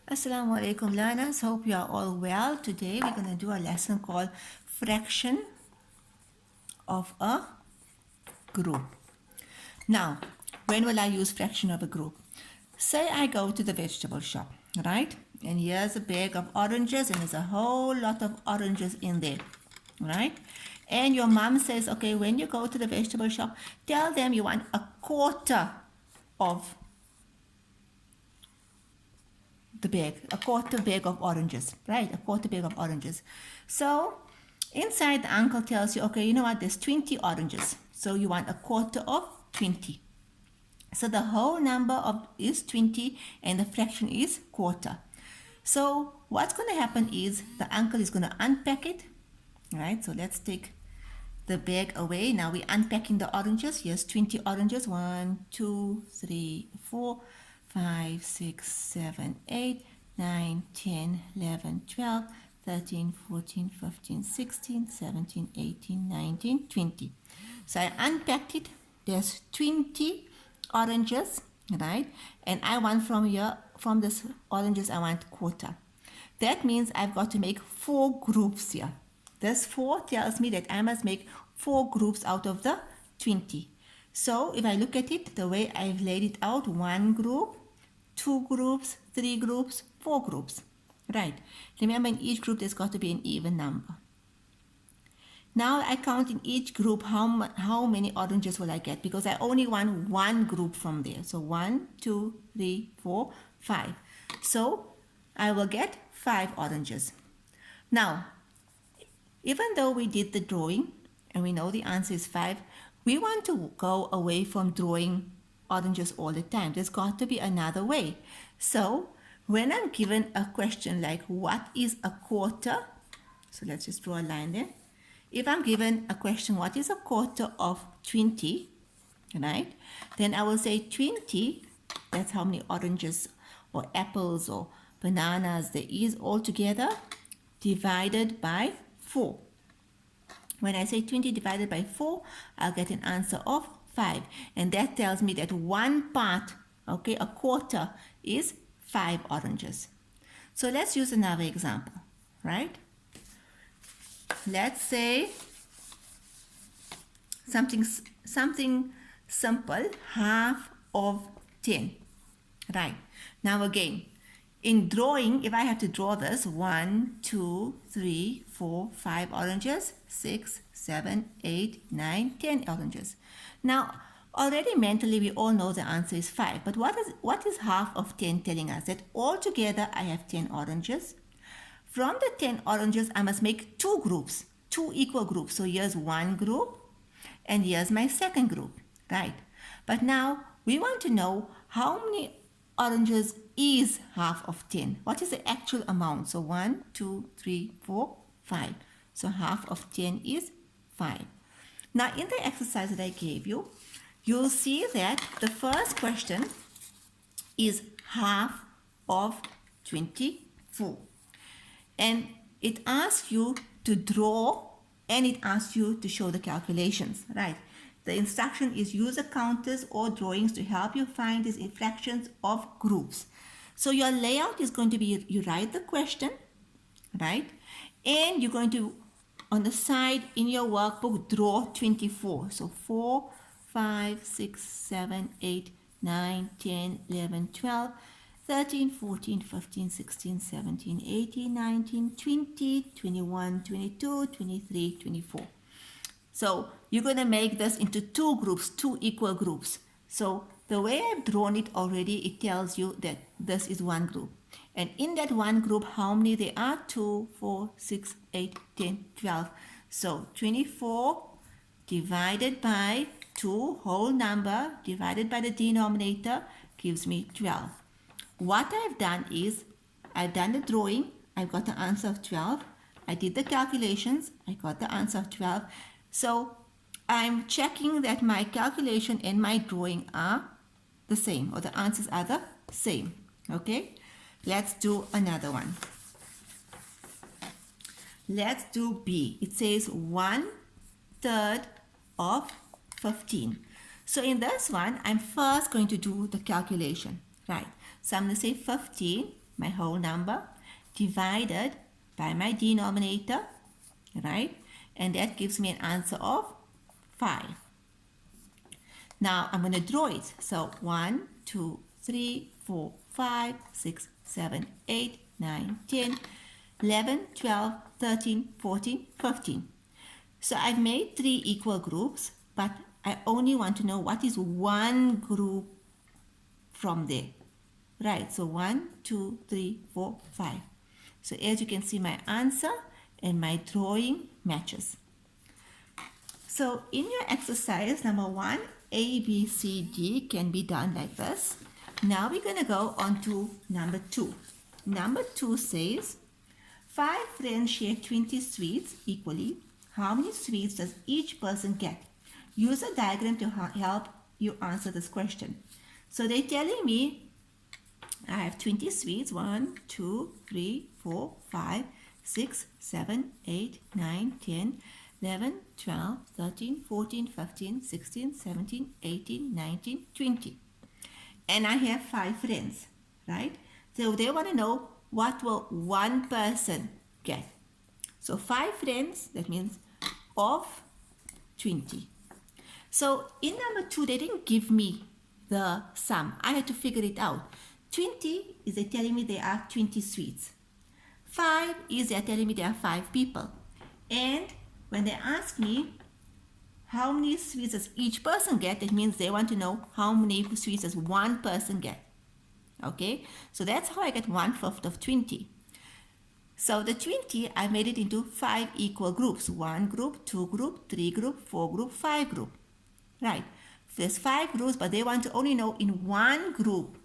Assalamu alaikum learners, hope you are all well. Today we're going to do a lesson called fraction of a group. Now, when will I use fraction of a group? Say I go to the vegetable shop, right? And here's a bag of oranges and there's a whole lot of oranges in there, right? And your mom says, okay, when you go to the vegetable shop, tell them you want a quarter of the bag, a quarter bag of oranges, right? A quarter bag of oranges. So inside the uncle tells you, okay, you know what, there's 20 oranges. So you want a quarter of 20. So the whole number is 20 and the fraction is quarter. So what's going to happen is the uncle is going to unpack it, right? So let's take the bag away. Now we're unpacking the oranges. Here's 20 oranges. 1, 2, 3, 4, 5, 6, 7, 8, 9, 10, 11, 12, 13, 14, 15, 16, 17, 18, 19, 20. So I unpacked it. There's 20 oranges, right? And I want from this oranges, I want quarter. That means I've got to make 4 groups here. This 4 tells me that I must make 4 groups out of the 20. So if I look at it, the way I've laid it out, 1 group, 2 groups, 3 groups, 4 groups. Right. Remember, in each group there's got to be an even number. Now I count in each group how many oranges will I get, because I only want 1 group from there. So 1, 2, 3, 4, 5. So I will get 5 oranges. Now, even though we did the drawing and we know the answer is 5, we want to go away from drawing oranges all the time. There's got to be another way. So when I'm given a question like what is a quarter, so let's just draw a line there. If I'm given a question what is a quarter of 20, right, then I will say 20, that's how many oranges or apples or bananas there is altogether, divided by 4. When I say 20 divided by 4, I'll get an answer of 5. And that tells me that 1 part, okay, a quarter is 5 oranges. So let's use another example, right? Let's say something simple, half of 10, right? Now again, in drawing, if I have to draw this, 1, 2, 3, 4, 5 oranges, 6, 7, 8, 9, 10 oranges. Now, already mentally we all know the answer is 5. But what is half of 10 telling us? That altogether I have 10 oranges. From the 10 oranges, I must make 2 groups, 2 equal groups. So here's 1 group and here's my second group, right? But now we want to know how many oranges is half of 10. What is the actual amount? So 1, 2, 3, 4, 5. So half of 10 is 5. Now in the exercise that I gave you, you'll see that the first question is half of 24. And it asks you to draw and it asks you to show the calculations, right? The instruction is use the counters or drawings to help you find these fractions of groups. So your layout is going to be, you write the question, right? And you're going to, on the side in your workbook, draw 24. So 4, 5, 6, 7, 8, 9, 10, 11, 12, 13, 14, 15, 16, 17, 18, 19, 20, 21, 22, 23, 24. So you're going to make this into 2 groups, 2 equal groups. So the way I've drawn it already, it tells you that this is 1 group. And in that 1 group, how many there are? 2, 4, 6, 8, 10, 12. So 24 divided by 2, whole number, divided by the denominator, gives me 12. What I've done is, I've done the drawing, I've got the answer of 12. I did the calculations, I got the answer of 12. So I'm checking that my calculation and my drawing are the same, or the answers are the same. Okay, let's do another one. Let's do B. It says 1/3 of 15. So in this one, I'm first going to do the calculation, right? So I'm going to say 15 my whole number, divided by my denominator, right? And that gives me an answer of 5. Now I'm going to draw it. So 1, 2, 3, 4, 5, 6, 7, 8, 9, 10, 11, 12, 13, 14, 15. So I've made 3 equal groups, but I only want to know what is one group from there. Right, so 1, 2, 3, 4, 5. So as you can see, my answer and my drawing matches. So in your exercise number 1, A, B, C, D can be done like this. Now we're going to go on to number 2. Number 2 says, 5 friends share 20 sweets equally. How many sweets does each person get? Use a diagram to help you answer this question. So they're telling me I have 20 sweets. 1, 2, 3, 4, 5, 6, 7, 8, 9, 10, 11, 12, 13, 14, 15, 16, 17, 18, 19, 20. And I have 5 friends, right? So they want to know what will one person get. So 5 friends, that means of 20. So in number 2, they didn't give me the sum. I had to figure it out. 20 is they're telling me there are 20 sweets. 5 is they're telling me there are 5 people. And when they ask me how many sweets does each person get, it means they want to know how many sweets does one person get. Okay, so that's how I get 1/5 of 20. So the 20, I made it into 5 equal groups. 1 group, 2 group, 3 group, 4 group, 5 group. Right, there's 5 groups, but they want to only know in one group,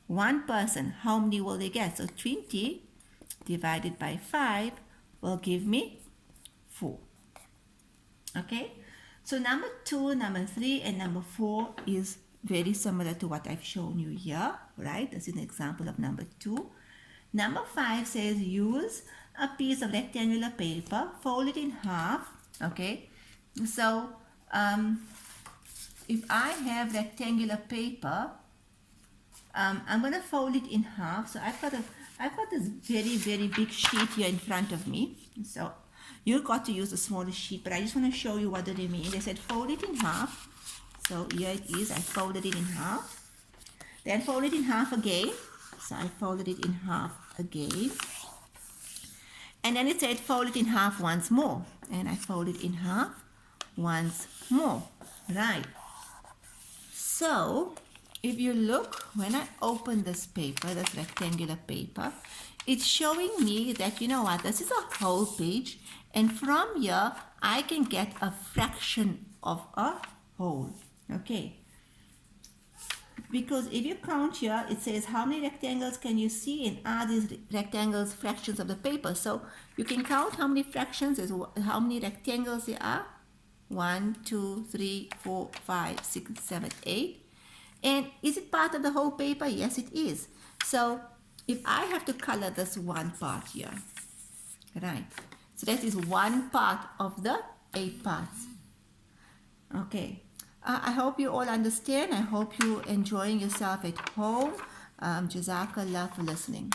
one person, how many will they get? So 20 divided by 5 will give me 4. Okay, so number 2, number 3, and number 4 is very similar to what I've shown you here, right? This is an example of number 2. Number 5 says use a piece of rectangular paper, fold it in half. Okay, so if I have rectangular paper, I'm going to fold it in half. So I've got this very big sheet here in front of me. So you've got to use a smaller sheet, but I just want to show you what do they mean. They said fold it in half. So here it is. I folded it in half. Then fold it in half again. So I folded it in half again. And then it said fold it in half once more. And I folded it in half once more. Right. So if you look, when I open this paper, this rectangular paper, it's showing me that, you know what, this is a whole page. And from here, I can get a fraction of a whole. Okay. Because if you count here, it says how many rectangles can you see, and are these rectangles fractions of the paper? So you can count how many fractions, how many rectangles there are. 1, 2, 3, 4, 5, 6, 7, 8. And is it part of the whole paper? Yes, it is. So if I have to color this one part here, right? So that is one part of the 8 parts. Okay. I hope you all understand. I hope you're enjoying yourself at home. Jazakallah for listening.